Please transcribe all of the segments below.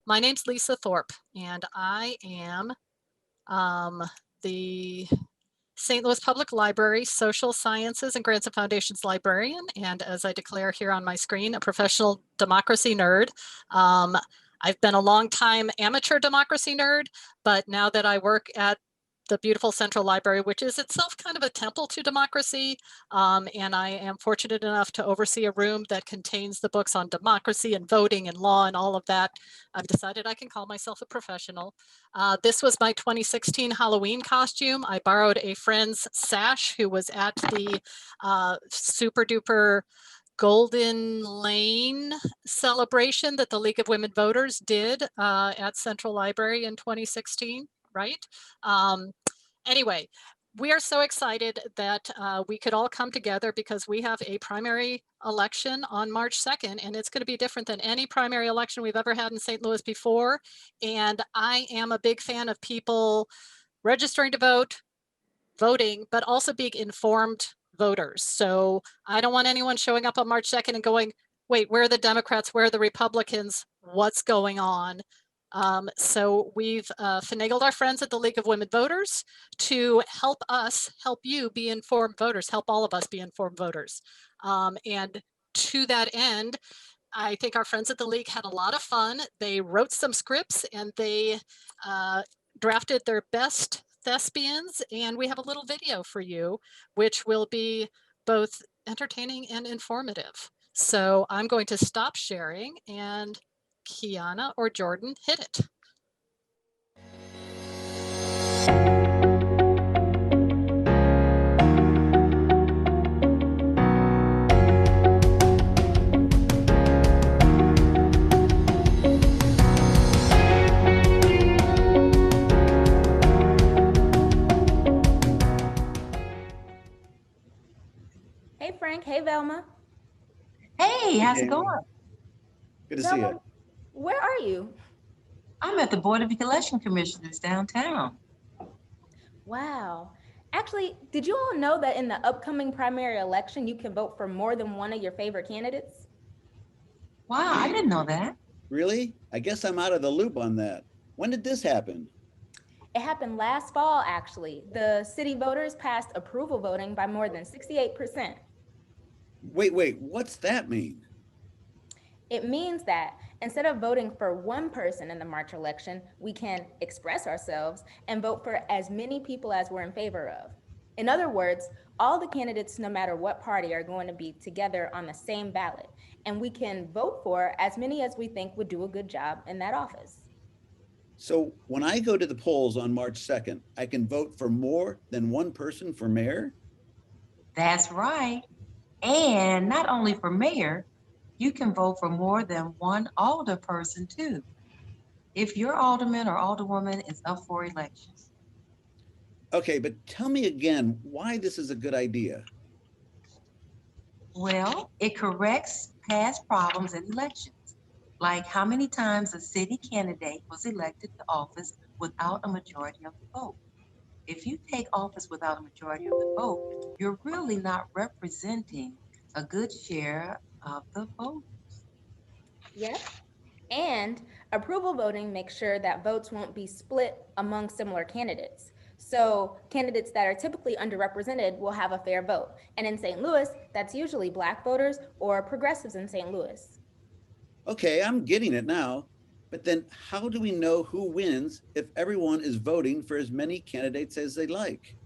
My name's Lisa Thorpe, and I am the St. Louis Public Library Social Sciences and Grants and Foundations librarian, and as I declare here on my screen, a professional democracy nerd. I've been a long time amateur democracy nerd, but now that I work at the beautiful Central Library, which is itself kind of a temple to democracy, and I am fortunate enough to oversee a room that contains the books on democracy and voting and law and all of that. I've decided I can call myself a professional. This was my 2016 Halloween costume. I borrowed a friend's sash who was at the super duper Golden Lane celebration that the League of Women Voters did at Central Library in 2016, right? Anyway, we are so excited that we could all come together because we have a primary election on March 2nd, and it's going to be different than any primary election we've ever had in St. Louis before. And I am a big fan of people registering to vote, voting, but also being informed voters. So I don't want anyone showing up on March 2nd and going, wait, where are the Democrats? Where are the Republicans? What's going on? So we've finagled our friends at the League of Women Voters to help us, help you be informed voters, help all of us be informed voters. And to that end, I think our friends at the League had a lot of fun. They wrote some scripts and they drafted their best thespians, and we have a little video for you, which will be both entertaining and informative. So I'm going to stop sharing, and Kiana or Jordan, hit it. Hey Frank, hey Velma. Hey, how's it going? Good to see you. Where are you? I'm at the Board of Election Commissioners downtown. Wow. Actually, did you all know that in the upcoming primary election, you can vote for more than one of your favorite candidates? Wow, I didn't know that. Really? I guess I'm out of the loop on that. When did this happen? It happened last fall, actually. The city voters passed approval voting by more than 68%. Wait, what's that mean? It means that instead of voting for one person in the March election, we can express ourselves and vote for as many people as we're in favor of. In other words, all the candidates, no matter what party, are going to be together on the same ballot, and we can vote for as many as we think would do a good job in that office. So when I go to the polls on March 2nd, I can vote for more than one person for mayor? That's right. And not only for mayor, you can vote for more than one alder person too, if your alderman or alderwoman is up for election. Okay, but tell me again why this is a good idea. Well, it corrects past problems in elections, like how many times a city candidate was elected to office without a majority of the vote. If you take office without a majority of the vote, you're really not representing a good share of the vote. Yep. And approval voting makes sure that votes won't be split among similar candidates. So candidates that are typically underrepresented will have a fair vote. And in St. Louis, that's usually Black voters or progressives in St. Louis. Okay, I'm getting it now. But then how do we know who wins if everyone is voting for as many candidates as they like?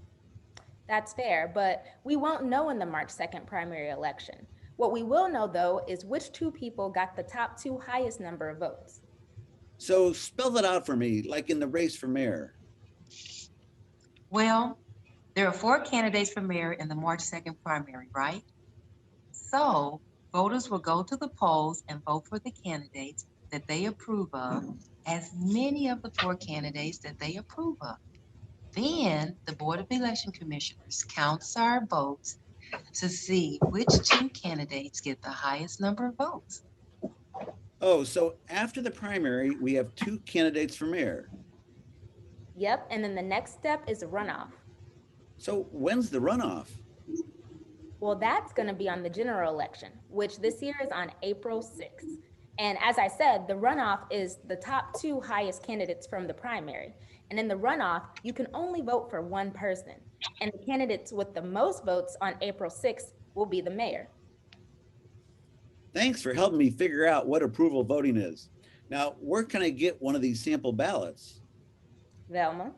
That's fair, but we won't know in the March 2nd primary election. What we will know, though, is which two people got the top two highest number of votes. So spell that out for me, like in the race for mayor. Well, there are 4 candidates for mayor in the March 2nd primary, right? So voters will go to the polls and vote for the candidates that they approve of, as many of the 4 candidates that they approve of. Then the Board of Election Commissioners counts our votes to see which 2 candidates get the highest number of votes. Oh, so after the primary, we have 2 candidates for mayor. Yep, and then the next step is a runoff. So when's the runoff? Well, that's going to be on the general election, which this year is on April 6th. And as I said, the runoff is the top 2 highest candidates from the primary. And in the runoff, you can only vote for one person. And the candidates with the most votes on April 6th will be the mayor. Thanks for helping me figure out what approval voting is. Now, where can I get one of these sample ballots? Velma?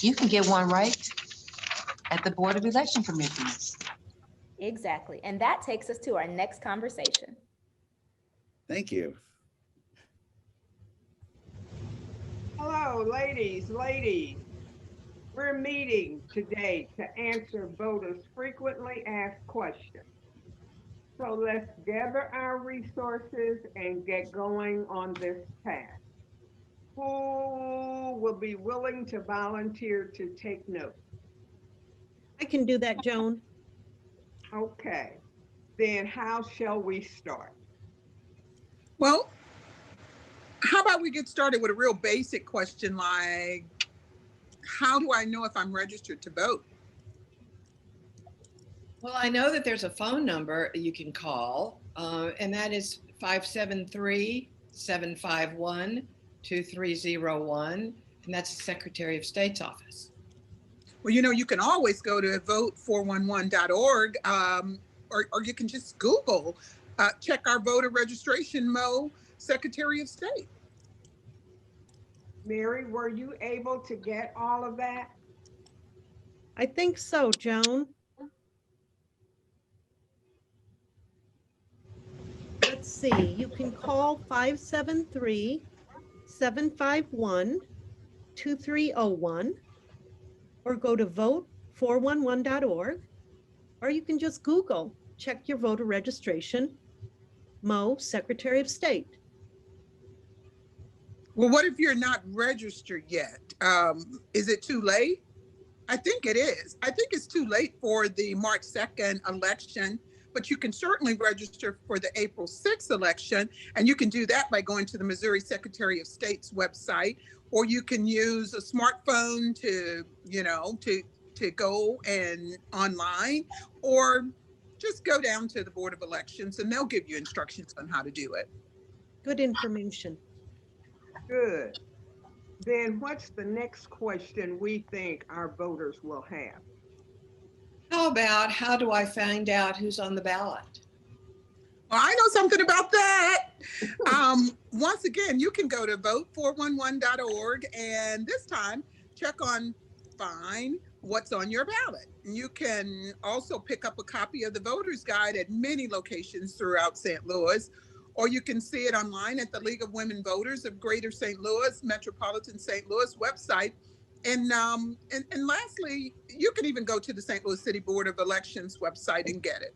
You can get one right at the Board of Election Commissioners. Exactly. And that takes us to our next conversation. Thank you. Hello, ladies. We're meeting today to answer voters' frequently asked questions. So let's gather our resources and get going on this task. Who will be willing to volunteer to take notes? I can do that, Joan. Okay, then how shall we start? Well, how about we get started with a real basic question like, how do I know if I'm registered to vote? Well, I know that there's a phone number you can call, and that is 573-751-2301, and that's the Secretary of State's office. Well, you can always go to vote411.org, or you can just Google, check our voter registration, Secretary of State. Mary, were you able to get all of that? I think so, Joan. Let's see, you can call 573-751-2301 or go to vote411.org, or you can just Google, check your voter registration, Secretary of State. Well, what if you're not registered yet? Is it too late? I think it is. I think it's too late for the March 2nd election, but you can certainly register for the April 6th election, and you can do that by going to the Missouri Secretary of State's website, or you can use a smartphone to go and online, or just go down to the Board of Elections and they'll give you instructions on how to do it. Good information. Good. Then what's the next question we think our voters will have? How about, how do I find out who's on the ballot? Well, I know something about that. Once again, you can go to vote411.org and this time check on find what's on your ballot. You can also pick up a copy of the voter's guide at many locations throughout St. Louis, or you can see it online at the League of Women Voters of Greater St. Louis, Metropolitan St. Louis website. And lastly, you can even go to the St. Louis City Board of Elections website and get it.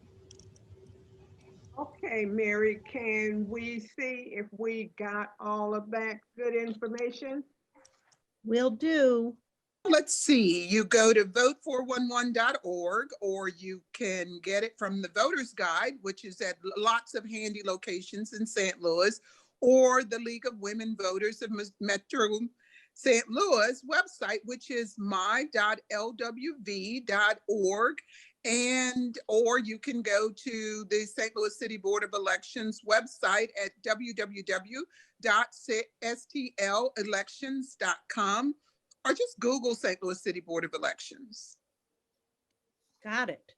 Okay, Mary, can we see if we got all of that good information? Will do. Let's see, you go to vote411.org, or you can get it from the voter's guide, which is at lots of handy locations in St. Louis, or the League of Women Voters of Metro St. Louis website, which is my.lwv.org. Or you can go to the St. Louis City Board of Elections website at www.stlelections.com, or just Google St. Louis City Board of Elections. Got it.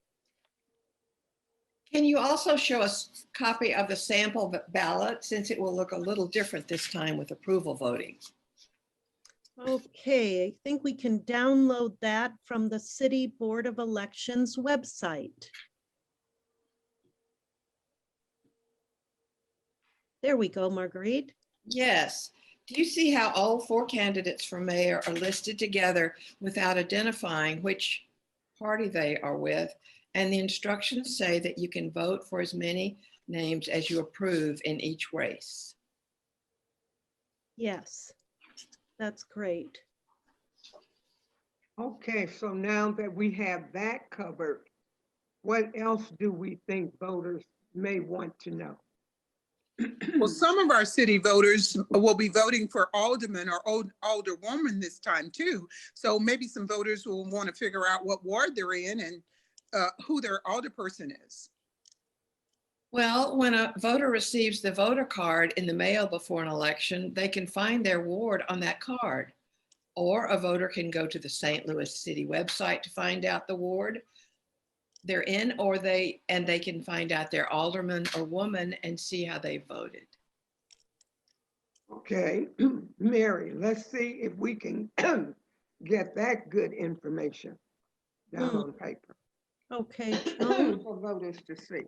Can you also show us a copy of the sample ballot, since it will look a little different this time with approval voting? Okay, I think we can download that from the City Board of Elections website. There we go, Marguerite. Yes. Do you see how all 4 candidates for mayor are listed together without identifying which party they are with? And the instructions say that you can vote for as many names as you approve in each race. Yes, that's great. Okay, so now that we have that covered, what else do we think voters may want to know? Well, some of our city voters will be voting for alderman or alderwoman this time too. So maybe some voters will want to figure out what ward they're in and who their alderperson is. Well, when a voter receives the voter card in the mail before an election, they can find their ward on that card. Or a voter can go to the St. Louis City website to find out the ward they're in, or they can find out their alderman or woman and see how they voted. Okay, Mary, let's see if we can get that good information down on paper Okay, Joan. for voters to see.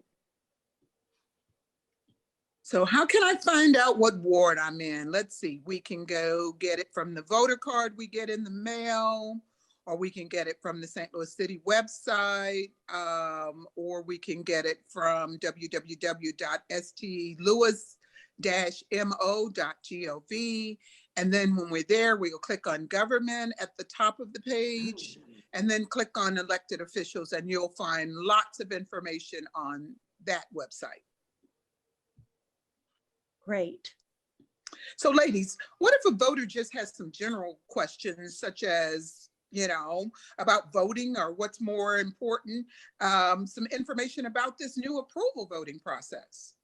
So how can I find out what ward I'm in? Let's see, we can go get it from the voter card we get in the mail, or we can get it from the St. Louis City website, or we can get it from www.stlewis-mo.gov. And then when we're there, we'll click on government at the top of the page, and then click on elected officials, and you'll find lots of information on that website. Great. So ladies, what if a voter just has some general questions such as, you know, about voting or what's more important, some information about this new approval voting process?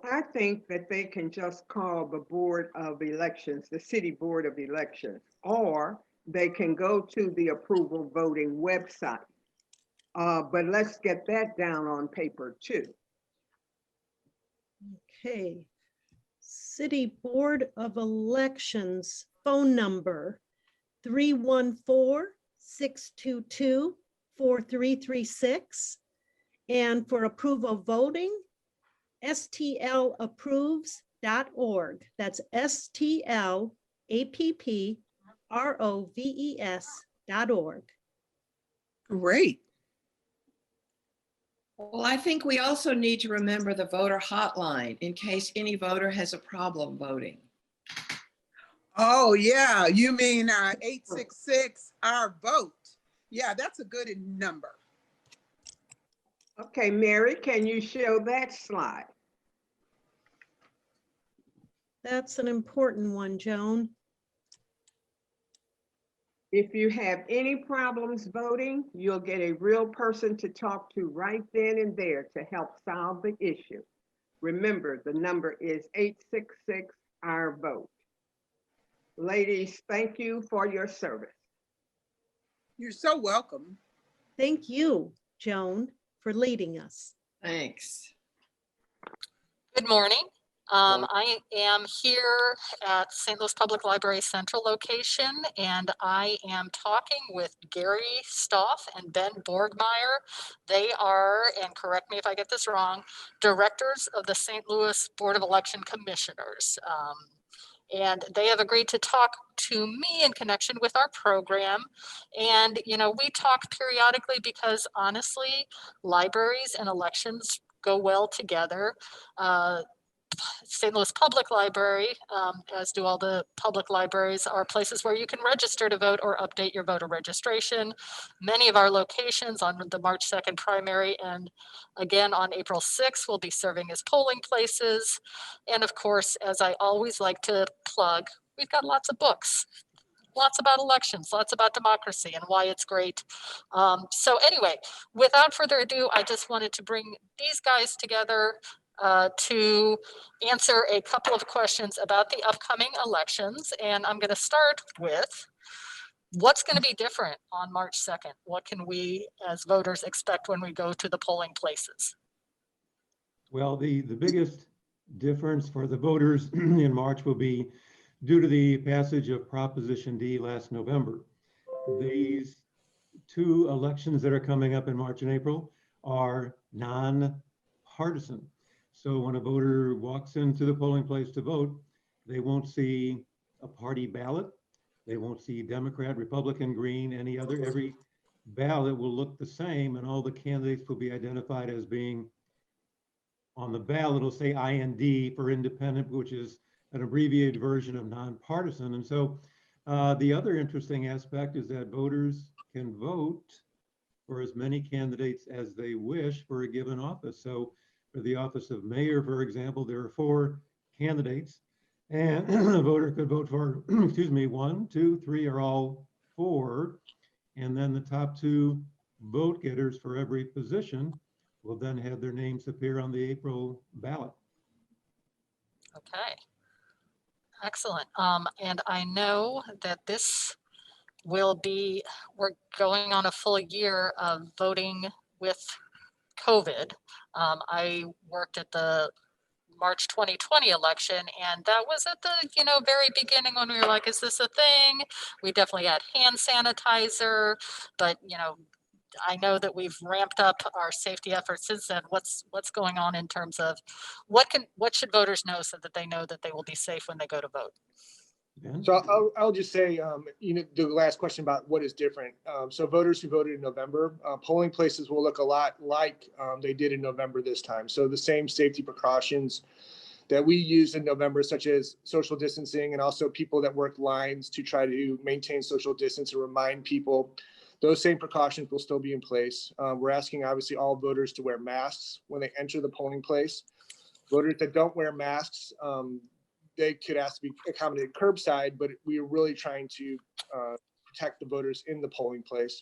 I think that they can just call the Board of Elections, the City Board of Elections, or they can go to the approval voting website. But let's get that down on paper too. Okay. City Board of Elections phone number 314-622-4336. And for approval voting, stlapproves.org. That's stlapproves.org. Great. Well, I think we also need to remember the voter hotline in case any voter has a problem voting. Oh yeah, you mean 866 our vote. Yeah, that's a good number. Okay, Mary, can you show that slide? That's an important one, Joan. If you have any problems voting, you'll get a real person to talk to right then and there to help solve the issue. Remember, the number is 866 our vote. Ladies, thank you for your service. You're so welcome. Thank you, Joan, for leading us. Thanks. Good morning. I am here at St. Louis Public Library Central location, and I am talking with Gary Stoff and Ben Borgmeyer. They are, and correct me if I get this wrong, directors of the St. Louis Board of Election Commissioners. And they have agreed to talk to me in connection with our program. And, you know, we talk periodically because honestly, libraries and elections go well together. St. Louis Public Library, as do all the public libraries, are places where you can register to vote or update your voter registration. Many of our locations on the March 2nd primary and again on April 6th will be serving as polling places. And of course, as I always like to plug, we've got lots of books. Lots about elections, lots about democracy and why it's great. So anyway, without further ado, I just wanted to bring these guys together to answer a couple of questions about the upcoming elections. And I'm going to start with what's going to be different on March 2nd? What can we as voters expect when we go to the polling places? Well, the biggest difference for the voters in March will be due to the passage of Proposition D last November. These two elections that are coming up in March and April are non-partisan. So when a voter walks into the polling place to vote, they won't see a party ballot. They won't see Democrat, Republican, Green, any other. Every ballot will look the same and all the candidates will be identified as being on the ballot. It'll say IND for independent, which is an abbreviated version of nonpartisan. And so the other interesting aspect is that voters can vote for as many candidates as they wish for a given office. So for the office of mayor, for example, there are 4 candidates and a voter could vote for, excuse me, 1, 2, 3, or all 4. And then the top 2 vote getters for every position will then have their names appear on the April ballot. Okay. Excellent. And I know that this will be, we're going on a full year of voting with COVID. I worked at the March 2020 election, and that was at the, very beginning when we were like, is this a thing? We definitely had hand sanitizer, but, I know that we've ramped up our safety efforts since then. What's going on in terms of what should voters know so that they know that they will be safe when they go to vote? Ben? So I'll just say, the last question about what is different. So voters who voted in November, polling places will look a lot like they did in November this time. So the same safety precautions that we used in November, such as social distancing, and also people that work lines to try to maintain social distance and remind people, those same precautions will still be in place. We're asking obviously all voters to wear masks when they enter the polling place. Voters that don't wear masks, they could ask to be accommodated curbside, but we are really trying to protect the voters in the polling place.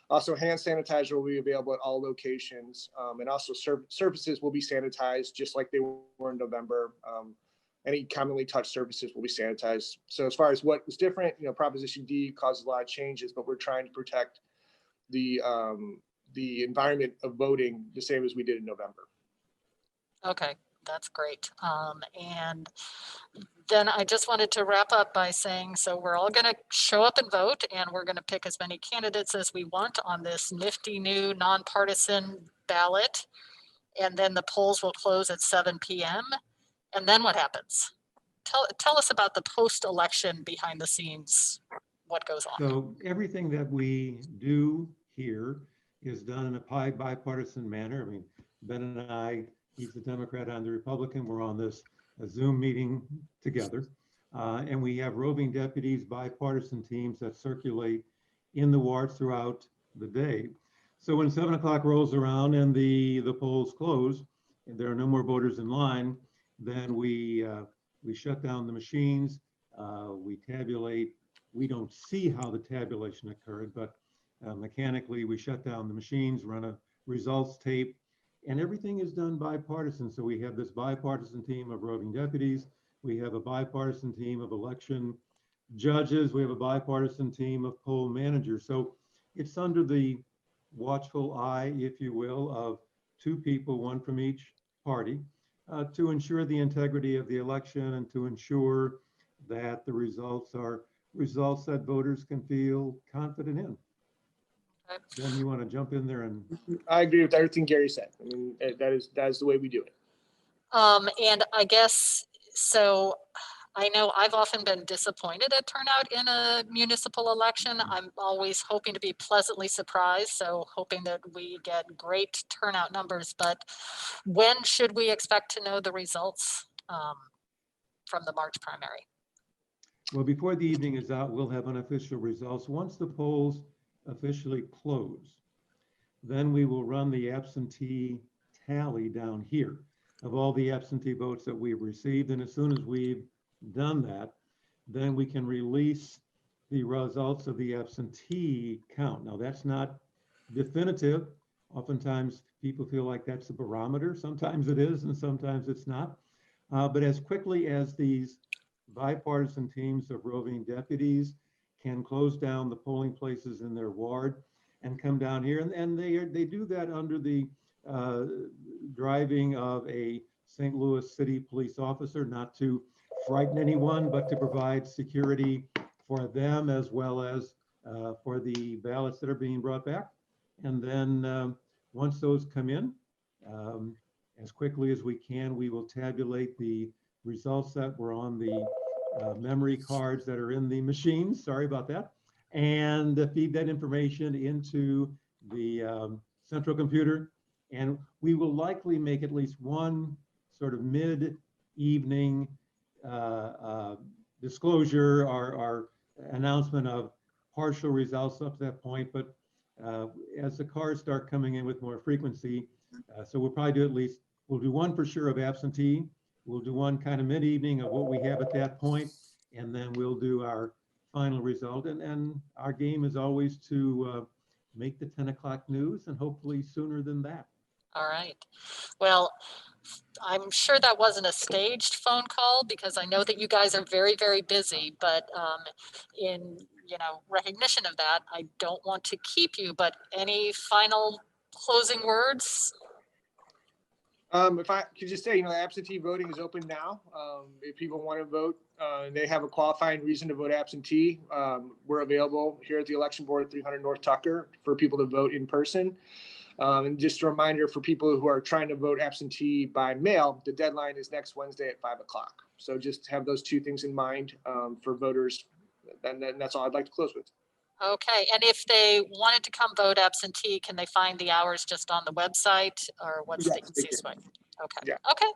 Also, hand sanitizer will be available at all locations, and also surfaces will be sanitized just like they were in November. Any commonly touched surfaces will be sanitized. So as far as what was different, Proposition D caused a lot of changes, but we're trying to protect the environment of voting the same as we did in November. Okay, that's great. And then I just wanted to wrap up by saying, so we're all going to show up and vote, and we're going to pick as many candidates as we want on this nifty new nonpartisan ballot. And then the polls will close at 7 p.m. And then what happens? Tell us about the post-election behind the scenes, what goes on. So everything that we do here is done in a bipartisan manner. I mean, Ben and I, he's the Democrat, I'm the Republican. We're on this Zoom meeting together. And we have roving deputies, bipartisan teams that circulate in the wards throughout the day. So when 7 o'clock rolls around and the polls close, and there are no more voters in line, then we shut down the machines, we tabulate. We don't see how the tabulation occurred, but mechanically we shut down the machines, run a results tape, and everything is done bipartisan. So we have this bipartisan team of roving deputies. We have a bipartisan team of election judges. We have a bipartisan team of poll managers. So it's under the watchful eye, if you will, of two people, one from each party, to ensure the integrity of the election and to ensure that the results are results that voters can feel confident in. Then you want to jump in there and... I agree with everything Gary said. I mean, that is the way we do it. And I guess, so I know I've often been disappointed at turnout in a municipal election. I'm always hoping to be pleasantly surprised, so hoping that we get great turnout numbers. But when should we expect to know the results from the March primary? Well, before the evening is out, we'll have unofficial results. Once the polls officially close, then we will run the absentee tally down here of all the absentee votes that we've received. And as soon as we've done that, then we can release the results of the absentee count. Now, that's not definitive. Oftentimes people feel like that's a barometer. Sometimes it is, and sometimes it's not. But as quickly as these bipartisan teams of roving deputies can close down the polling places in their ward and come down here, and they do that under the driving of a St. Louis City police officer, not to frighten anyone, but to provide security for them as well as for the ballots that are being brought back. And then once those come in, as quickly as we can, we will tabulate the results that were on the memory cards that are in the machines. Sorry about that. And feed that information into the central computer. And we will likely make at least one sort of mid-evening disclosure or announcement of partial results up to that point. But as the cards start coming in with more frequency, so we'll probably do at least, we'll do one for sure of absentee. We'll do one kind of mid-evening of what we have at that point, and then we'll do our final result. And our game is always to make the 10 o'clock news, and hopefully sooner than that. All right. Well, I'm sure that wasn't a staged phone call because I know that you guys are very, very busy, but in recognition of that, I don't want to keep you, but any final closing words? If I could just say, absentee voting is open now. If people want to vote, and they have a qualifying reason to vote absentee, we're available here at the election board at 300 North Tucker for people to vote in person. And just a reminder for people who are trying to vote absentee by mail, the deadline is next Wednesday at 5 o'clock. So just have those two things in mind for voters. And that's all I'd like to close with. Okay, and if they wanted to come vote absentee, can they find the hours just on the website, or what's the easiest way? Okay. Yeah. Okay.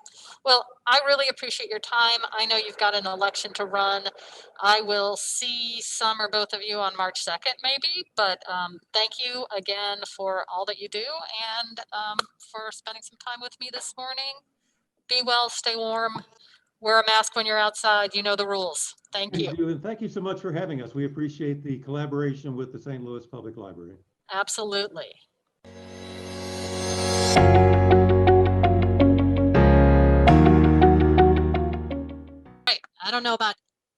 Well, I really appreciate your time. I know you've got an election to run. I will see some or both of you on March 2nd, maybe, but thank you again for all that you do and for spending some time with me this morning. Be well, stay warm, wear a mask when you're outside. You know the rules. Thank you. And thank you so much for having us. We appreciate the collaboration with the St. Louis Public Library. Absolutely. Right. I don't know about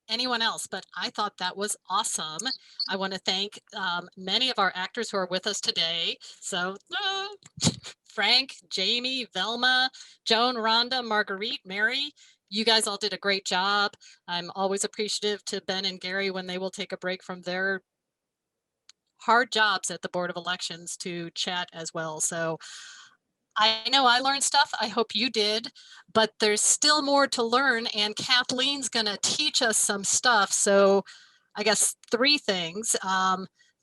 anyone else, but I thought that was awesome. I want to thank many of our actors who are with us today. So Frank, Jamie, Velma, Joan, Rhonda, Marguerite, Mary, you guys all did a great job. I'm always appreciative to Ben and Gary when they will take a break from their hard jobs at the Board of Elections to chat as well. So I know I learned stuff. I hope you did, but there's still more to learn, and Kathleen's going to teach us some stuff. So I guess 3 things.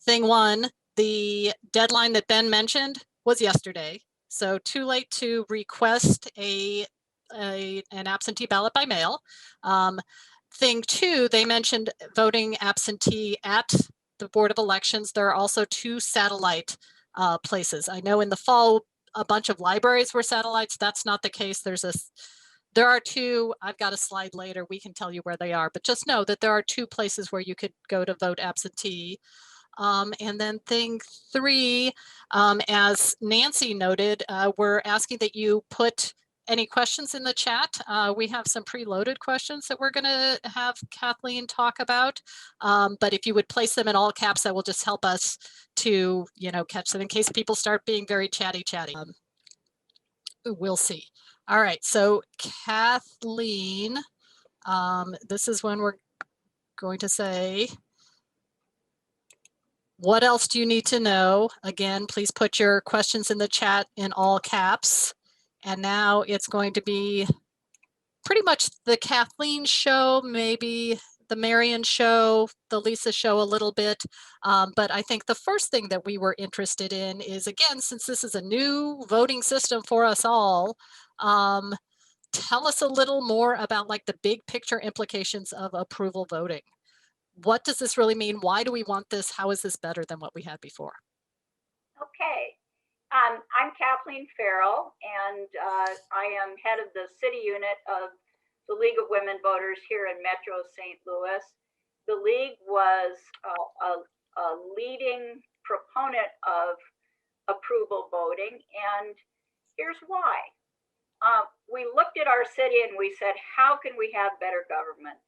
Thing 1, the deadline that Ben mentioned was yesterday. So too late to request an absentee ballot by mail. Thing 2, they mentioned voting absentee at the Board of Elections. There are also 2 satellite places. I know in the fall, a bunch of libraries were satellites. That's not the case. There are 2, I've got a slide later, we can tell you where they are, but just know that there are 2 places where you could go to vote absentee. And then thing 3, as Nancy noted, we're asking that you put any questions in the chat. We have some preloaded questions that we're going to have Kathleen talk about. But if you would place them in all caps, that will just help us to, catch them in case people start being very chatty. We'll see. All right. So Kathleen, this is when we're going to say, what else do you need to know? Again, please put your questions in the chat in all caps. And now it's going to be pretty much the Kathleen show, maybe the Marion show, the Lisa show a little bit. But I think the first thing that we were interested in is, again, since this is a new voting system for us all, tell us a little more about like the big picture implications of approval voting. What does this really mean? Why do we want this? How is this better than what we had before? Okay. I'm Kathleen Farrell, and I am head of the city unit of the League of Women Voters here in Metro St. Louis. The League was a leading proponent of approval voting, and here's why. We looked at our city and we said, how can we have better government?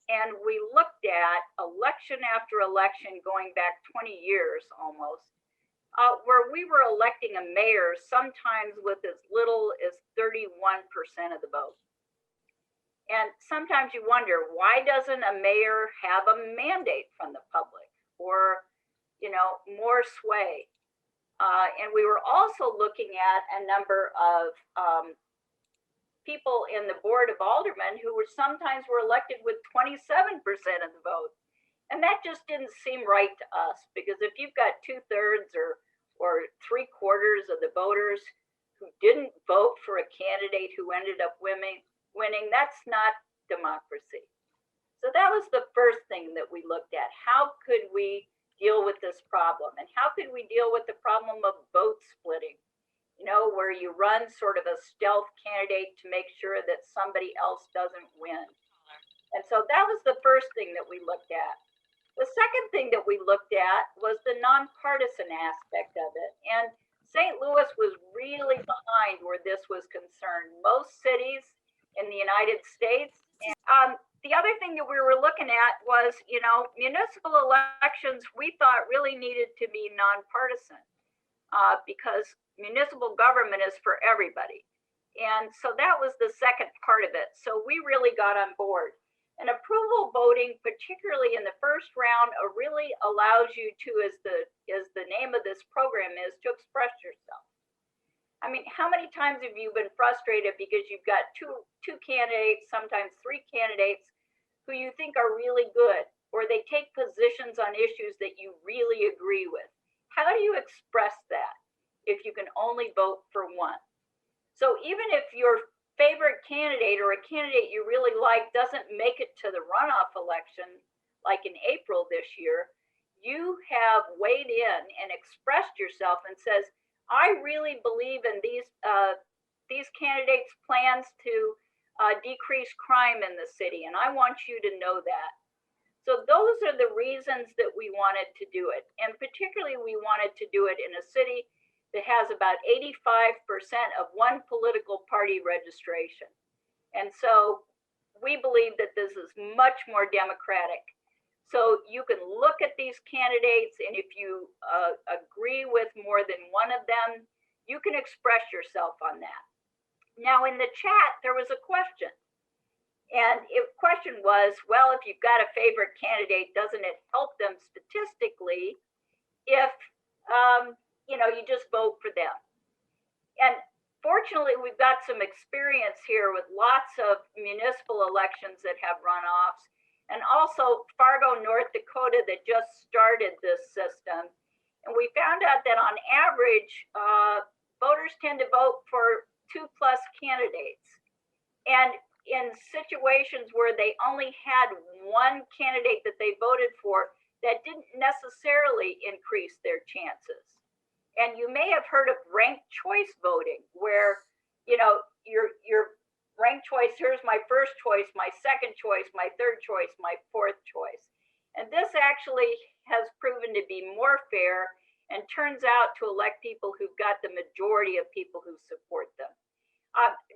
And we looked at election after election going back 20 years almost, where we were electing a mayor sometimes with as little as 31% of the vote. And sometimes you wonder, why doesn't a mayor have a mandate from the public or, more sway? And we were also looking at a number of people in the board of aldermen who sometimes were elected with 27% of the vote. And that just didn't seem right to us, because if you've got 2/3 or 3/4 of the voters who didn't vote for a candidate who ended up winning, that's not democracy. So that was the first thing that we looked at. How could we deal with this problem? And how could we deal with the problem of vote splitting? Where you run sort of a stealth candidate to make sure that somebody else doesn't win. And so that was the first thing that we looked at. The second thing that we looked at was the nonpartisan aspect of it. And St. Louis was really behind where this was concerned. Most cities in the United States. And, the other thing that we were looking at was, you know, municipal elections we thought really needed to be nonpartisan because municipal government is for everybody. And so that was the second part of it. So we really got on board. And approval voting, particularly in the first round, really allows you to, as the name of this program is, to express yourself. I mean, how many times have you been frustrated because you've got two candidates, sometimes three candidates, who you think are really good, or they take positions on issues that you really agree with? How do you express that if you can only vote for one? So even if your favorite candidate or a candidate you really like doesn't make it to the runoff election, like in April this year, you have weighed in and expressed yourself and says, I really believe in these candidates' plans to decrease crime in the city, and I want you to know that. So those are the reasons that we wanted to do it. And particularly we wanted to do it in a city that has about 85% of one political party registration. And so we believe that this is much more democratic. So you can look at these candidates, and if you agree with more than one of them, you can express yourself on that. Now in the chat, there was a question. And the question was, well, if you've got a favorite candidate, doesn't it help them statistically if you know, you just vote for them? And fortunately, we've got some experience here with lots of municipal elections that have runoffs, and also Fargo, North Dakota, that just started this system. And we found out that on average, voters tend to vote for 2+ candidates. And in situations where they only had one candidate that they voted for, that didn't necessarily increase their chances. And you may have heard of ranked choice voting, where, you know, your ranked choice, here's my first choice, my second choice, my third choice, my fourth choice. And this actually has proven to be more fair and turns out to elect people who've got the majority of people who support them.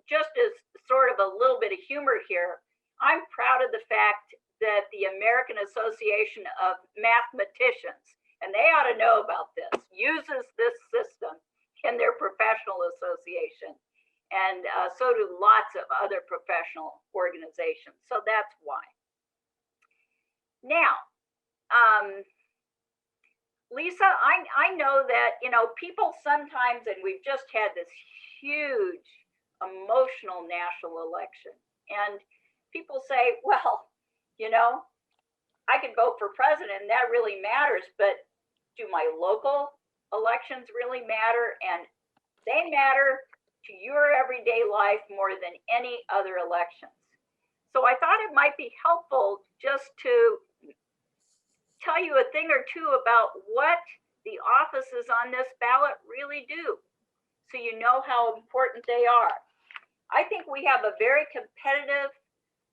Just as sort of a little bit of humor here, I'm proud of the fact that the American Association of Mathematicians, and they ought to know about this, uses this system in their professional association. And so do lots of other professional organizations. So that's why. Now, Lisa, I know that, you know, people sometimes, and we've just had this huge emotional national election, and people say, well, you know, I could vote for president and that really matters, but do my local elections really matter? And they matter to your everyday life more than any other elections. So I thought it might be helpful just to tell you a thing or two about what the offices on this ballot really do, so you know how important they are. I think we have a very competitive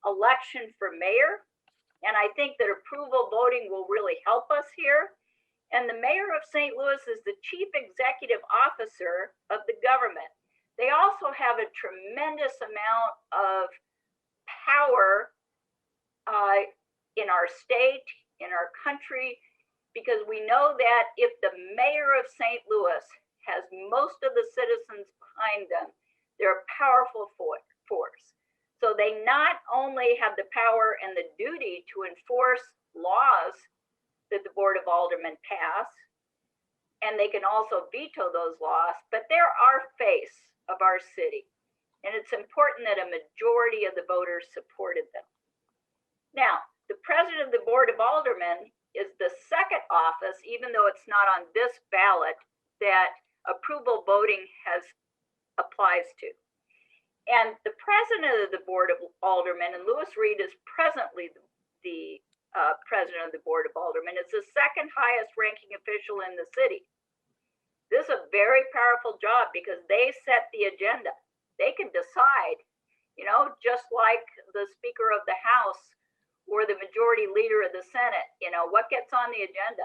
election for mayor, and I think that approval voting will really help us here. And the mayor of St. Louis is the chief executive officer of the government. They also have a tremendous amount of power in our state, in our country, because we know that if the mayor of St. Louis has most of the citizens behind them, they're a powerful force. So they not only have the power and the duty to enforce laws that the Board of Aldermen pass, and they can also veto those laws, but they're our face of our city. And it's important that a majority of the voters supported them. Now, the president of the Board of Aldermen is the second office, even though it's not on this ballot, that approval voting applies to. And the president of the Board of Aldermen, and Louis Reed is presently the president of the Board of Aldermen, is the second highest ranking official in the city. This is a very powerful job because they set the agenda. They can decide, you know, just like the Speaker of the House or the Majority Leader of the Senate, you know, what gets on the agenda.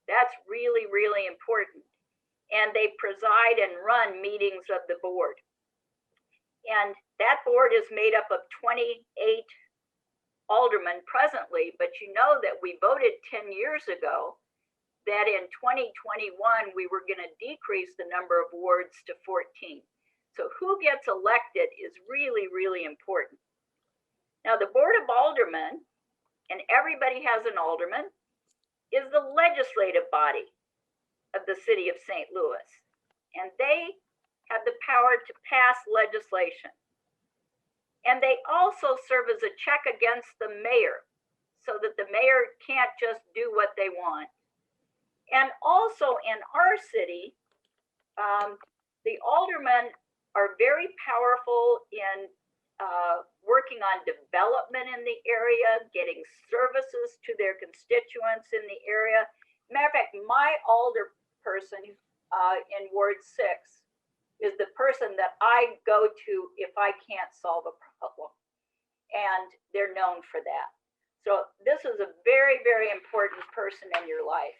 That's really, really important. and they preside and run meetings of the board. And that board is made up of 28 aldermen presently, but you know that we voted 10 years ago that in 2021, we were going to decrease the number of wards to 14. So who gets elected is really, really important. Now, the Board of Aldermen, and everybody has an alderman, is the legislative body of the city of St. Louis. And they have the power to pass legislation. And they also serve as a check against the mayor, so that the mayor can't just do what they want. And also in our city, the aldermen are very powerful in working on development in the area, getting services to their constituents in the area. Matter of fact, my alder person in Ward 6 is the person that I go to if I can't solve a problem. And they're known for that. So this is a very, very important person in your life.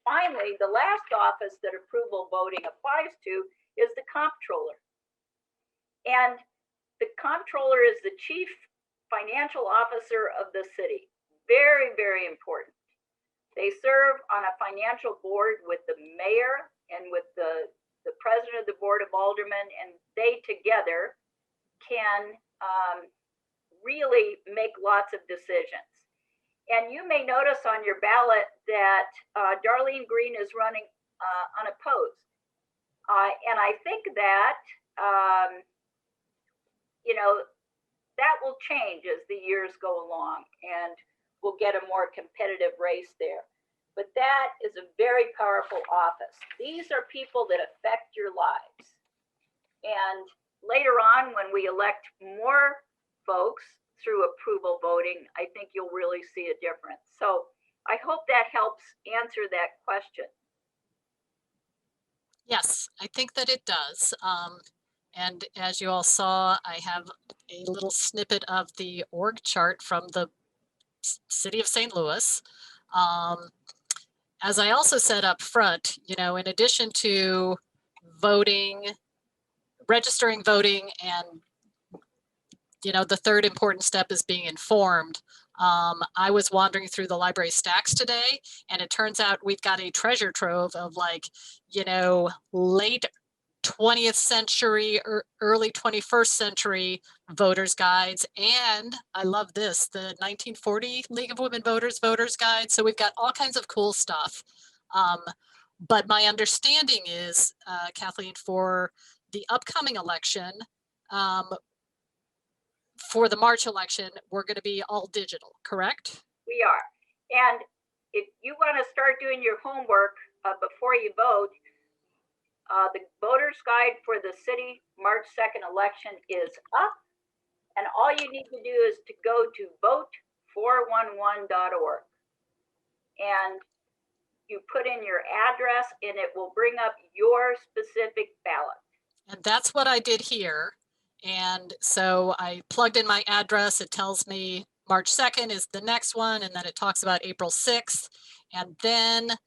Finally, the last office that approval voting applies to is the comptroller. And the comptroller is the chief financial officer of the city. Very, very important. They serve on a financial board with the mayor and with the president of the Board of Aldermen, and they together can really make lots of decisions. And you may notice on your ballot that Darlene Green is running unopposed. And I think that, you know, that will change as the years go along, and we'll get a more competitive race there. But that is a very powerful office. These are people that affect your lives. And later on, when we elect more folks through approval voting, I think you'll really see a difference. So I hope that helps answer that question. Yes, I think that it does. And as you all saw, I have a little snippet of the org chart from the city of St. Louis. As I also said up front, you know, in addition to voting, registering voting, and, you know, the third important step is being informed. I was wandering through the library stacks today, and it turns out we've got a treasure trove of, like, you know, late 20th century or early 21st century voters guides. And I love this, the 1940 League of Women Voters guide. So we've got all kinds of cool stuff. But my understanding is, Kathleen, for the upcoming election, for the March election, we're going to be all digital, correct? We are. And if you want to start doing your homework before you vote, the voter's guide for the city March 2nd election is up. And all you need to do is to go to vote411.org. And you put in your address and it will bring up your specific ballot. And that's what I did here. And so I plugged in my address. It tells me March 2nd is the next one. And then it talks about April 6th. And then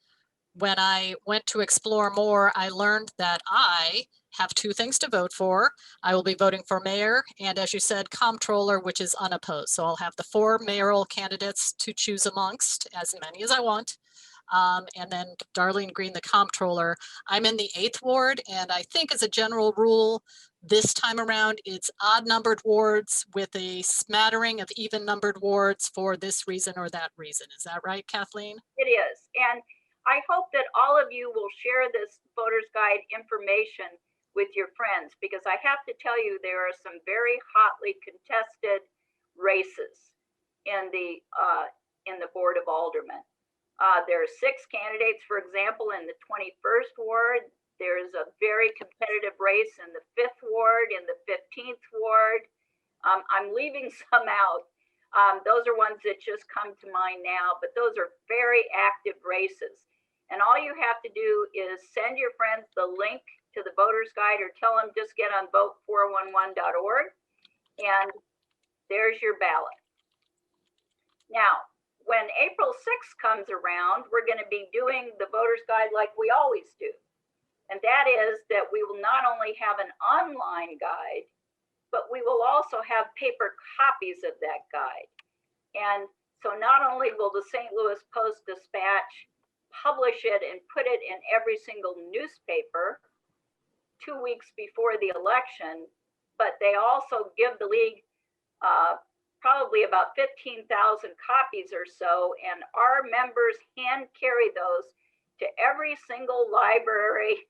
when I went to explore more, I learned that I have two things to vote for. I will be voting for mayor and, as you said, comptroller, which is unopposed. So I'll have the 4 mayoral candidates to choose amongst, as many as I want. And then Darlene Green, the comptroller. I'm in the 8th ward, and I think as a general rule, this time around, it's odd numbered wards with a smattering of even numbered wards for this reason or that reason. Is that right, Kathleen? It is. And I hope that all of you will share this voter's guide information with your friends, because I have to tell you, there are some very hotly contested races in the Board of Aldermen. There are 6 candidates, for example, in the 21st ward. There's a very competitive race in the 5th ward, in the 15th ward. I'm leaving some out. Those are ones that just come to mind now, but those are very active races. And all you have to do is send your friends the link to the voter's guide, or tell them just get on vote411.org, and there's your ballot. Now, when April 6th comes around, we're going to be doing the voter's guide like we always do. And that is that we will not only have an online guide, but we will also have paper copies of that guide. And so not only will the St. Louis Post-Dispatch publish it and put it in every single newspaper 2 weeks before the election, but they also give the league probably about 15,000 copies or so, and our members hand carry those to every single library,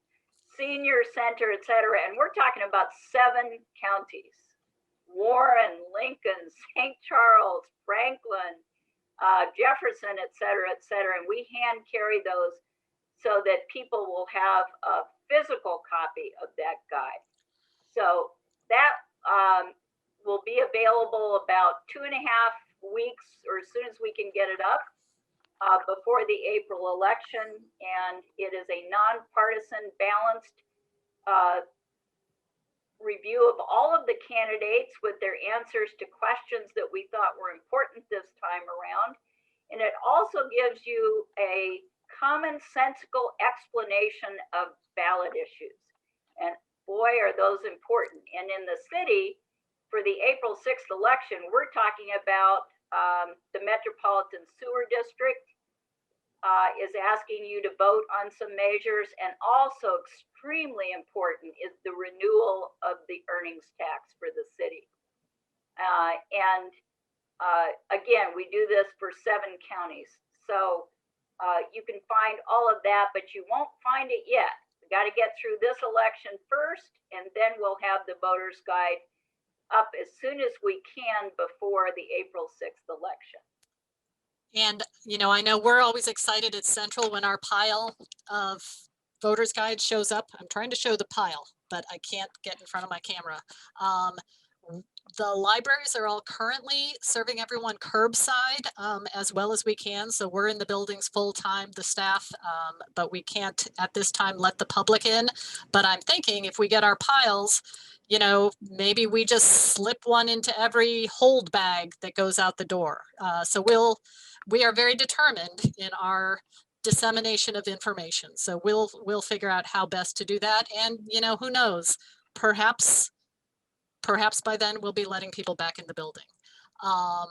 senior center, et cetera. And we're talking about 7 counties: Warren, Lincoln, St. Charles, Franklin, Jefferson, et cetera, et cetera. And we hand carry those so that people will have a physical copy of that guide. So that will be available about 2.5 weeks, or as soon as we can get it up, before the April election. And it is a nonpartisan, balanced review of all of the candidates with their answers to questions that we thought were important this time around. And it also gives you a commonsensical explanation of ballot issues. And boy, are those important. And in the city, for the April 6th election, we're talking about the Metropolitan Sewer District is asking you to vote on some measures, and also extremely important is the renewal of the earnings tax for the city. Again, we do this for 7 counties. So you can find all of that, but you won't find it yet. We got to get through this election first, and then we'll have the voter's guide up as soon as we can before the April 6th election. And, you know, I know we're always excited at Central when our pile of voters guide shows up. I'm trying to show the pile, but I can't get in front of my camera. The libraries are all currently serving everyone curbside as well as we can. So we're in the buildings full time, the staff, but we can't at this time let the public in. But I'm thinking if we get our piles, you know, maybe we just slip one into every hold bag that goes out the door. So we are very determined in our dissemination of information. So we'll figure out how best to do that. And, you know, who knows, perhaps by then we'll be letting people back in the building. I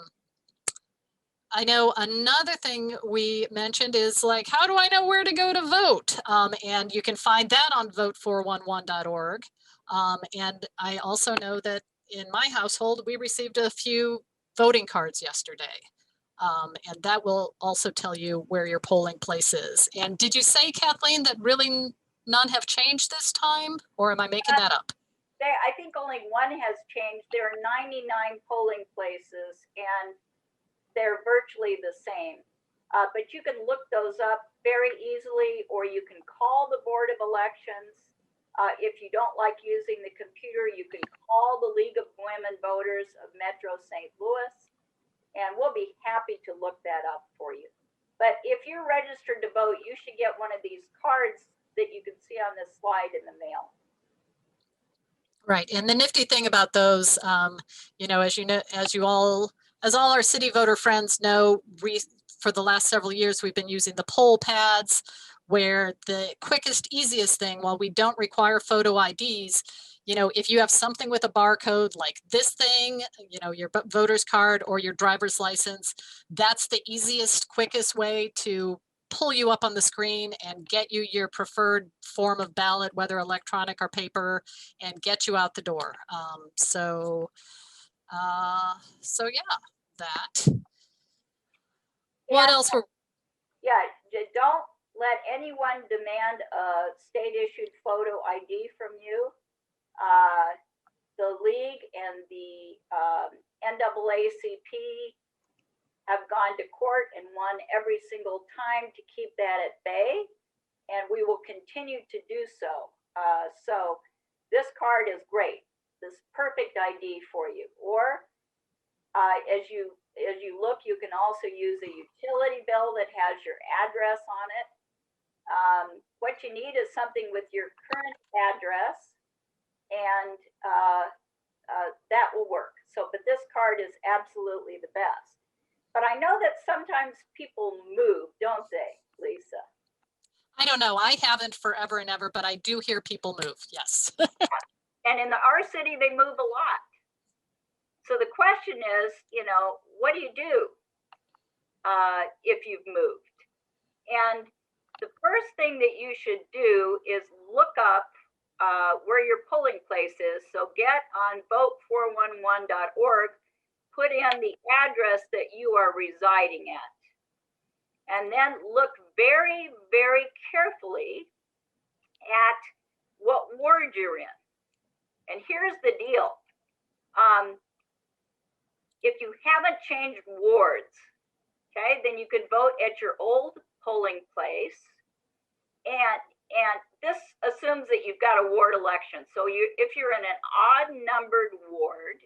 know another thing we mentioned is like, how do I know where to go to vote? And you can find that on vote411.org. And I also know that in my household, we received a few voting cards yesterday. And that will also tell you where your polling place is. And did you say, Kathleen, that really none have changed this time? Or am I making that up? I think only one has changed. There are 99 polling places, and they're virtually the same. But you can look those up very easily, or you can call the Board of Elections. If you don't like using the computer, you can call the League of Women Voters of Metro St. Louis, and we'll be happy to look that up for you. But if you're registered to vote, you should get one of these cards that you can see on this slide in the mail. Right, and the nifty thing about those, you know, as all our city voter friends know, for the last several years, we've been using the poll pads, where the quickest, easiest thing, while we don't require photo IDs, you know, if you have something with a barcode like this thing, you know, your voter's card or your driver's license, that's the easiest, quickest way to pull you up on the screen and get you your preferred form of ballot, whether electronic or paper, and get you out the door. So yeah, that. What else were? Yeah, don't let anyone demand a state-issued photo ID from you. The league and the NAACP have gone to court and won every single time to keep that at bay, and we will continue to do so. So this card is great, this perfect ID for you. Or as you look, you can also use a utility bill that has your address on it. What you need is something with your current address, and that will work. So, but this card is absolutely the best. But I know that sometimes people move, don't they, Lisa? I don't know. I haven't forever and ever, but I do hear people move. Yes. And in our city, they move a lot. So the question is, you know, what do you do if you've moved? And the first thing that you should do is look up where your polling place is. So get on vote411.org, put in the address that you are residing at. And then look very, very carefully at what ward you're in. And here's the deal. If you haven't changed wards, okay, then you could vote at your old polling place. And this assumes that you've got a ward election. So if you're in an odd numbered ward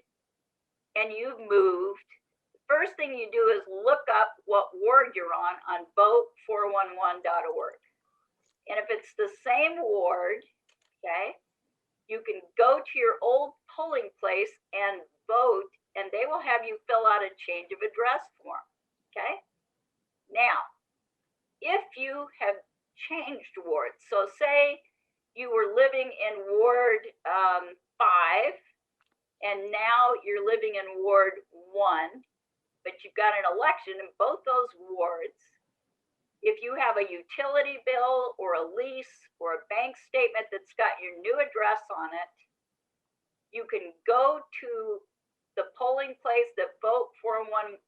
and you've moved, the first thing you do is look up what ward you're on vote411.org. And if it's the same ward, okay, you can go to your old polling place and vote, and they will have you fill out a change of address form, okay? Now, if you have changed wards, so say you were living in Ward 5, and now you're living in Ward 1, but you've got an election in both those wards. If you have a utility bill or a lease or a bank statement that's got your new address on it, you can go to the polling place that vote411.org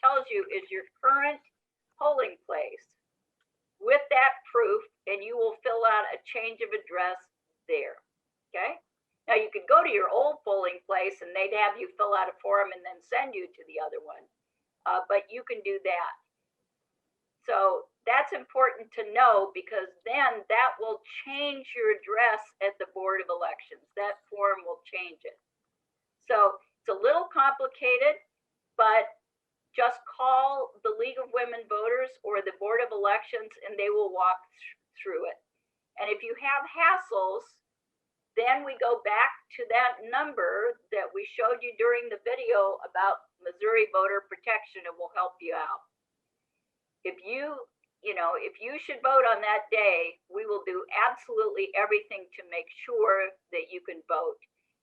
tells you is your current polling place with that proof, and you will fill out a change of address there. Okay. Now you could go to your old polling place and they'd have you fill out a form and then send you to the other one. But you can do that. So that's important to know, because then that will change your address at the Board of Elections. That form will change it. So it's a little complicated, but just call the League of Women Voters or the Board of Elections and they will walk through it. And if you have hassles, then we go back to that number that we showed you during the video about Missouri voter protection, and will help you out. If you should vote on that day, we will do absolutely everything to make sure that you can vote.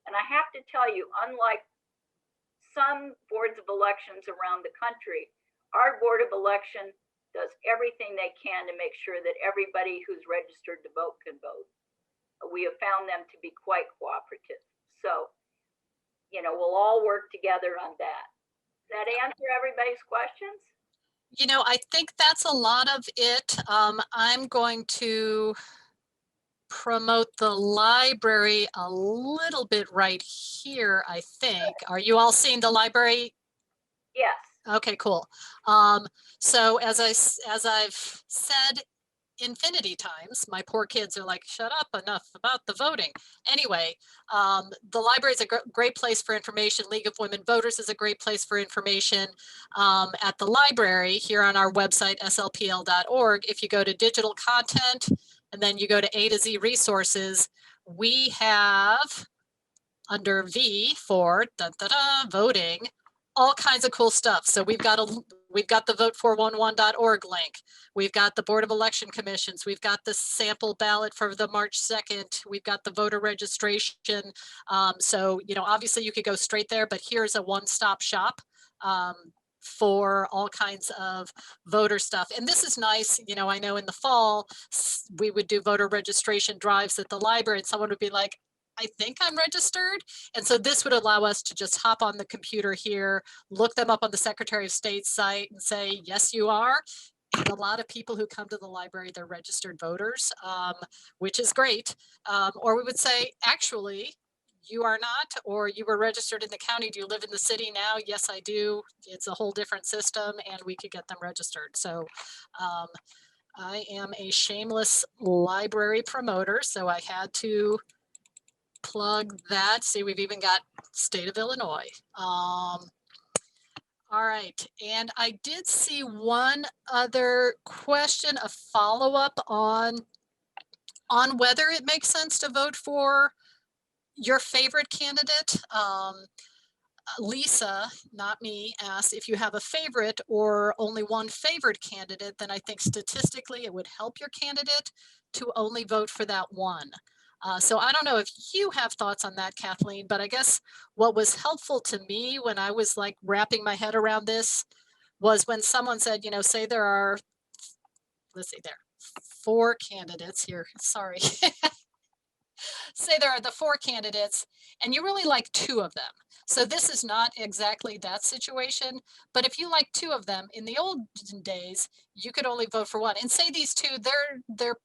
And I have to tell you, unlike some boards of elections around the country, our Board of Election does everything they can to make sure that everybody who's registered to vote can vote. We have found them to be quite cooperative. So, we'll all work together on that. Does that answer everybody's questions? I think that's a lot of it. I'm going to promote the library a little bit right here, I think. Are you all seeing the library? Yes. Okay, cool. So as I've said infinity times, my poor kids are like, shut up, enough about the voting. Anyway, the library is a great place for information. League of Women Voters is a great place for information. At the library here on our website, slpl.org, if you go to digital content and then you go to A to Z resources, we have under V for voting, all kinds of cool stuff. So we've got the vote411.org link. We've got the Board of Election Commissions. We've got the sample ballot for the March 2nd. We've got the voter registration. So, obviously you could go straight there, but here's a one-stop shop for all kinds of voter stuff. And this is nice. I know in the fall, we would do voter registration drives at the library and someone would be like, I think I'm registered. And so this would allow us to just hop on the computer here, look them up on the Secretary of State's site and say, yes, you are. And a lot of people who come to the library, they're registered voters, which is great. Or we would say, actually, you are not, or you were registered in the county. Do you live in the city now? Yes, I do. It's a whole different system and we could get them registered. So I am a shameless library promoter, so I had to plug that. See, we've even got state of Illinois. All right, and I did see one other question, a follow-up on whether it makes sense to vote for your favorite candidate. Lisa, not me, asked if you have a favorite or only one favored candidate, then I think statistically it would help your candidate to only vote for that one. So I don't know if you have thoughts on that, Kathleen, but I guess what was helpful to me when I was like wrapping my head around this was when someone said, you know, say there are, let's see, there are 4 candidates here, sorry. Say there are the 4 candidates and you really like 2 of them. So this is not exactly that situation, but if you like 2 of them, in the old days, you could only vote for one. And say these 2, their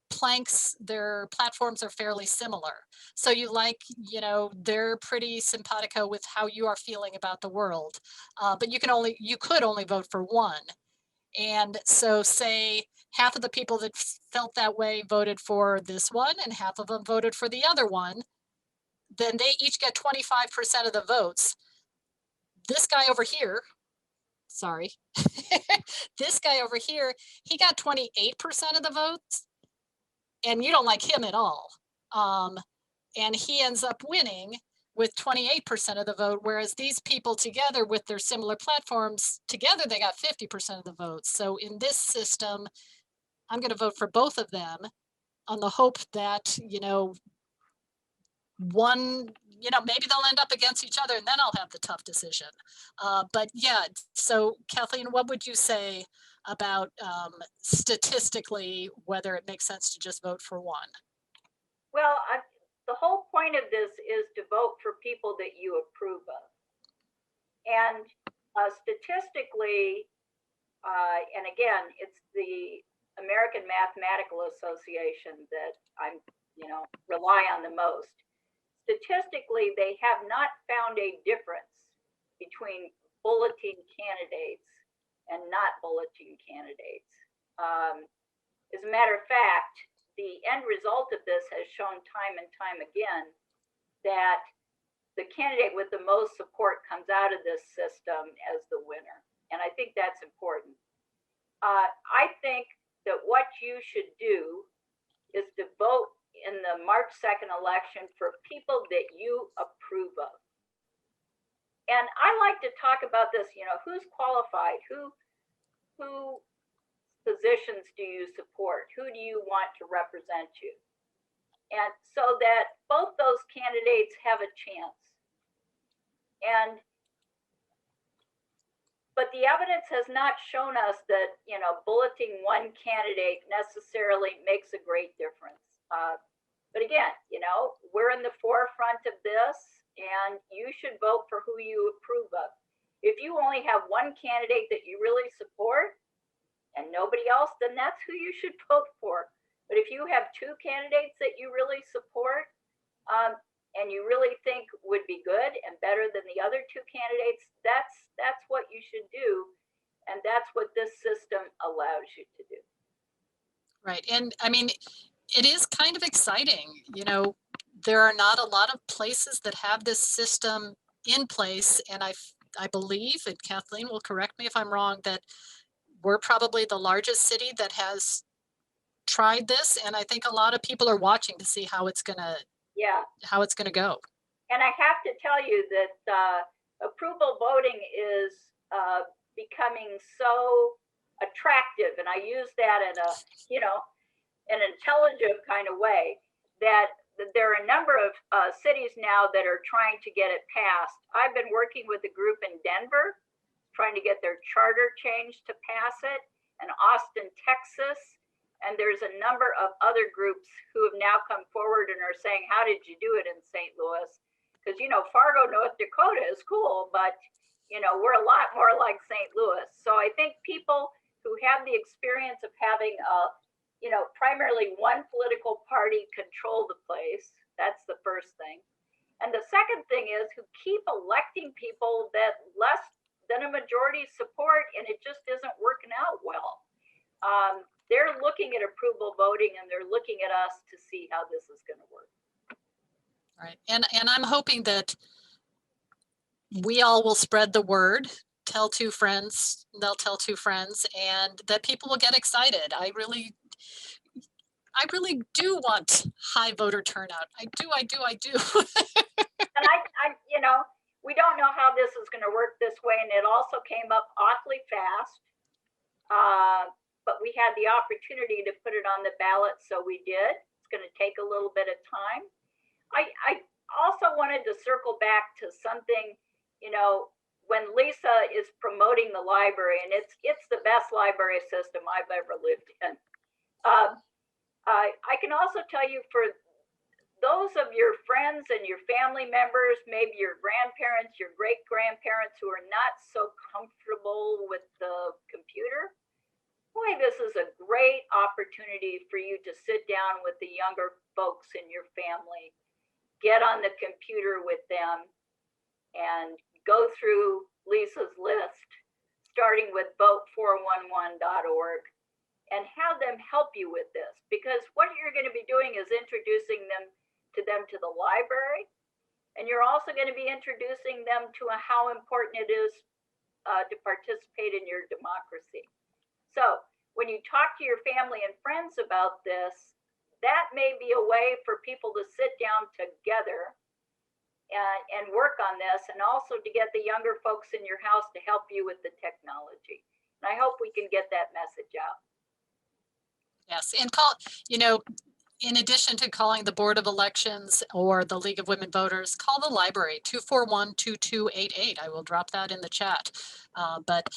planks, their platforms are fairly similar. So you like, you know, they're pretty simpatico with how you are feeling about the world, but you could only vote for one. And so say half of the people that felt that way voted for this one and half of them voted for the other one, then they each get 25% of the votes. This guy over here, sorry, this guy over here, he got 28% of the votes and you don't like him at all. And he ends up winning with 28% of the vote, whereas these people together with their similar platforms, together they got 50% of the votes. So in this system, I'm going to vote for both of them on the hope that, you know, one, you know, maybe they'll end up against each other and then I'll have the tough decision. But yeah, so Kathleen, what would you say about statistically whether it makes sense to just vote for one? Well, the whole point of this is to vote for people that you approve of. And statistically, and again, it's the American Mathematical Association that I'm, you know, rely on the most. Statistically, they have not found a difference between bulletin candidates and not bulletin candidates. As a matter of fact, the end result of this has shown time and time again that the candidate with the most support comes out of this system as the winner. And I think that's important. I think that what you should do is to vote in the March 2nd election for people that you approve of. And I like to talk about this, you know, who's qualified, who positions do you support, who do you want to represent you? And so that both those candidates have a chance. But the evidence has not shown us that, you know, bulleting one candidate necessarily makes a great difference. But again, you know, we're in the forefront of this and you should vote for who you approve of. If you only have one candidate that you really support and nobody else, then that's who you should vote for. But if you have 2 candidates that you really support and you really think would be good and better than the other 2 candidates, that's what you should do. And that's what this system allows you to do. Right. And I mean, it is kind of exciting. You know, there are not a lot of places that have this system in place. And I believe, and Kathleen will correct me if I'm wrong, that we're probably the largest city that has tried this. And I think a lot of people are watching to see how it's gonna go. And I have to tell you that approval voting is becoming so attractive, and I use that in a, you know, an intelligent kind of way, that there are a number of cities now that are trying to get it passed. I've been working with a group in Denver, trying to get their charter changed to pass it, and Austin, Texas. And there's a number of other groups who have now come forward and are saying, how did you do it in St. Louis? Because, you know, Fargo, North Dakota is cool, but, you know, we're a lot more like St. Louis. So I think people who have the experience of having, you know, primarily one political party control the place, that's the first thing. And the second thing is who keep electing people that less than a majority support, and it just isn't working out well. They're looking at approval voting and they're looking at us to see how this is going to work. Right. And I'm hoping that we all will spread the word, tell 2 friends, they'll tell 2 friends, and that people will get excited. I really do want high voter turnout. I do. And I, you know, we don't know how this is going to work this way, and it also came up awfully fast. But we had the opportunity to put it on the ballot, so we did. It's going to take a little bit of time. I also wanted to circle back to something, you know, when Lisa is promoting the library, and it's the best library system I've ever lived in. I can also tell you, for those of your friends and your family members, maybe your grandparents, your great-grandparents who are not so comfortable with the computer, boy, this is a great opportunity for you to sit down with the younger folks in your family, get on the computer with them, and go through Lisa's list, starting with vote411.org, and have them help you with this. Because what you're going to be doing is introducing them to the library, and you're also going to be introducing them to how important it is to participate in your democracy. So when you talk to your family and friends about this, that may be a way for people to sit down together and work on this, and also to get the younger folks in your house to help you with the technology. And I hope we can get that message out. Yes, and call, you know, in addition to calling the Board of Elections or the League of Women Voters, call the library, 241-2288. I will drop that in the chat. But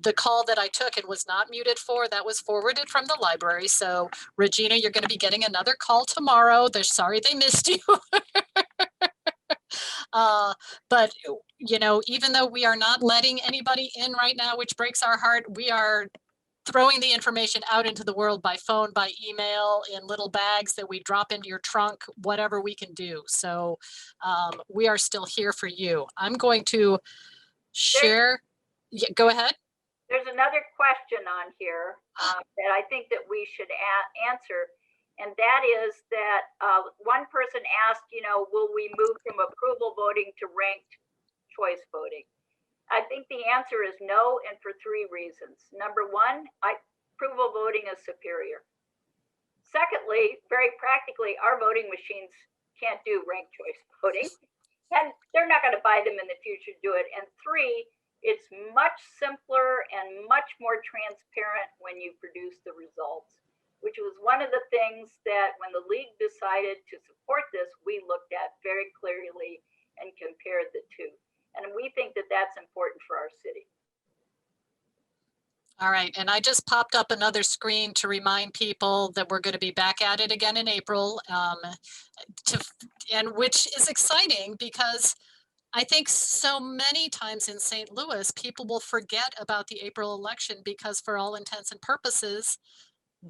the call that I took and was not muted for, that was forwarded from the library. So Regina, you're going to be getting another call tomorrow. They're sorry they missed you. But, you know, even though we are not letting anybody in right now, which breaks our heart, we are throwing the information out into the world by phone, by email, in little bags that we drop into your trunk, whatever we can do. So we are still here for you. I'm going to share. Yeah, go ahead. There's another question on here that I think that we should answer. And that is that one person asked, you know, will we move from approval voting to ranked choice voting? I think the answer is no, and for three reasons. Number one, approval voting is superior. Secondly, very practically, our voting machines can't do ranked choice voting, and they're not going to buy them in the future to do it. And three, it's much simpler and much more transparent when you produce the results, which was one of the things that when the league decided to support this, we looked at very clearly and compared the two. And we think that that's important for our city. All right, and I just popped up another screen to remind people that we're going to be back at it again in April, and which is exciting because I think so many times in St. Louis, people will forget about the April election because for all intents and purposes,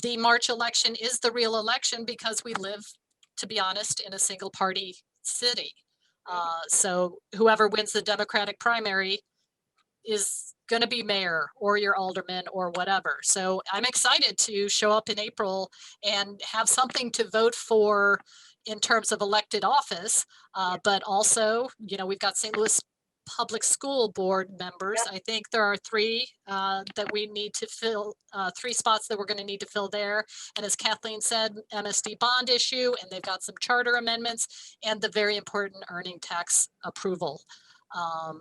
the March election is the real election because we live, to be honest, in a single party city. So whoever wins the Democratic primary is going to be mayor or your alderman or whatever. So I'm excited to show up in April and have something to vote for in terms of elected office. But also, you know, we've got St. Louis Public School Board members. I think there are three that we need to fill, 3 spots that we're going to need to fill there. And as Kathleen said, MSD bond issue, and they've got some charter amendments and the very important earning tax approval. Yeah,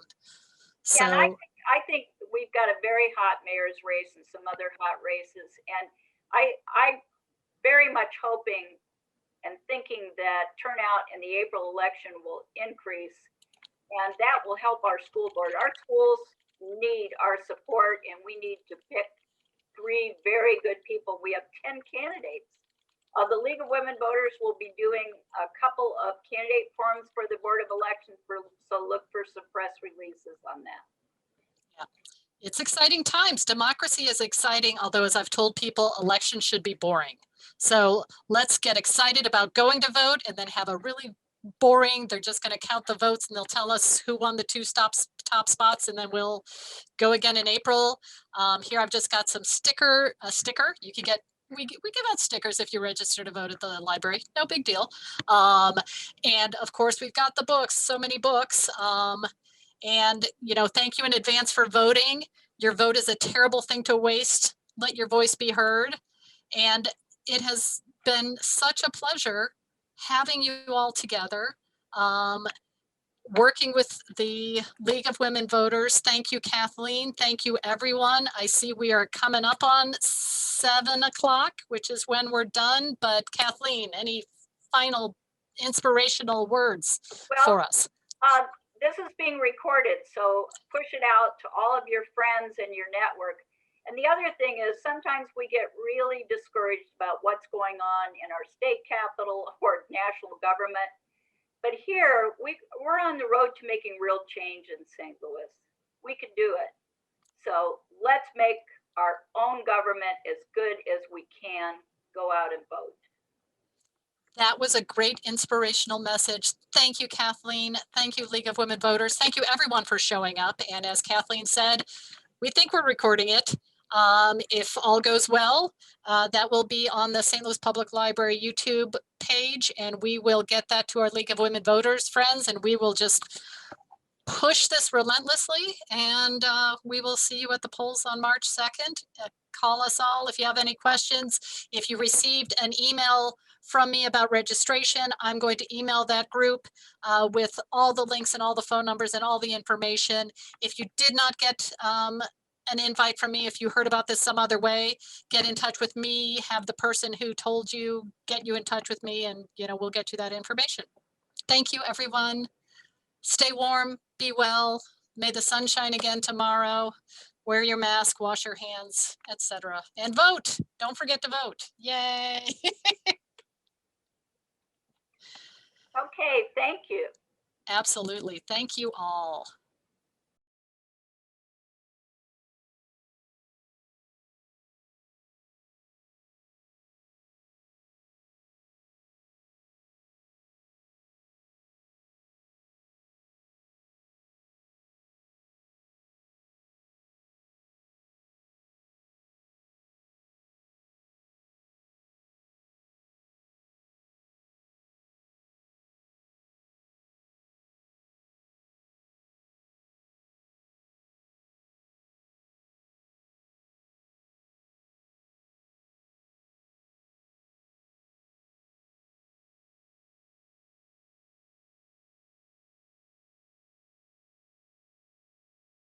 and I think we've got a very hot mayor's race and some other hot races. And I'm very much hoping and thinking that turnout in the April election will increase, and that will help our school board. Our schools need our support, and we need to pick 3 very good people. We have 10 candidates. The League of Women Voters will be doing a couple of candidate forums for the Board of Elections, so look for some press releases on that. Yeah, it's exciting times. Democracy is exciting, although as I've told people, elections should be boring. So let's get excited about going to vote and then have a really boring, they're just going to count the votes and they'll tell us who won the 2 top spots, and then we'll go again in April. Here I've just got some sticker. You can get, we give out stickers if you register to vote at the library, no big deal. And of course we've got the books, so many books. And you know, thank you in advance for voting. Your vote is a terrible thing to waste. Let your voice be heard. And it has been such a pleasure having you all together. working with the League of Women Voters. Thank you, Kathleen. Thank you, everyone. I see we are coming up on 7 o'clock, which is when we're done. But Kathleen, any final inspirational words for us? This is being recorded, so push it out to all of your friends and your network. And the other thing is sometimes we get really discouraged about what's going on in our state capital or national government. But here, we're on the road to making real change in St. Louis. We can do it. So let's make our own government as good as we can. Go out and vote. That was a great inspirational message. Thank you, Kathleen. Thank you, League of Women Voters. Thank you, everyone, for showing up. And as Kathleen said, we think we're recording it. If all goes well, that will be on the St. Louis Public Library YouTube page, and we will get that to our League of Women Voters friends, and we will just push this relentlessly, and we will see you at the polls on March 2nd. Call us all if you have any questions. If you received an email from me about registration, I'm going to email that group with all the links and all the phone numbers and all the information. If you did not get an invite from me, if you heard about this some other way, get in touch with me, have the person who told you get you in touch with me, and we'll get you that information. Thank you, everyone. Stay warm, be well. May the sun shine again tomorrow. Wear your mask, wash your hands, etc. And vote. Don't forget to vote. Yay. Okay, thank you. Absolutely. Thank you all.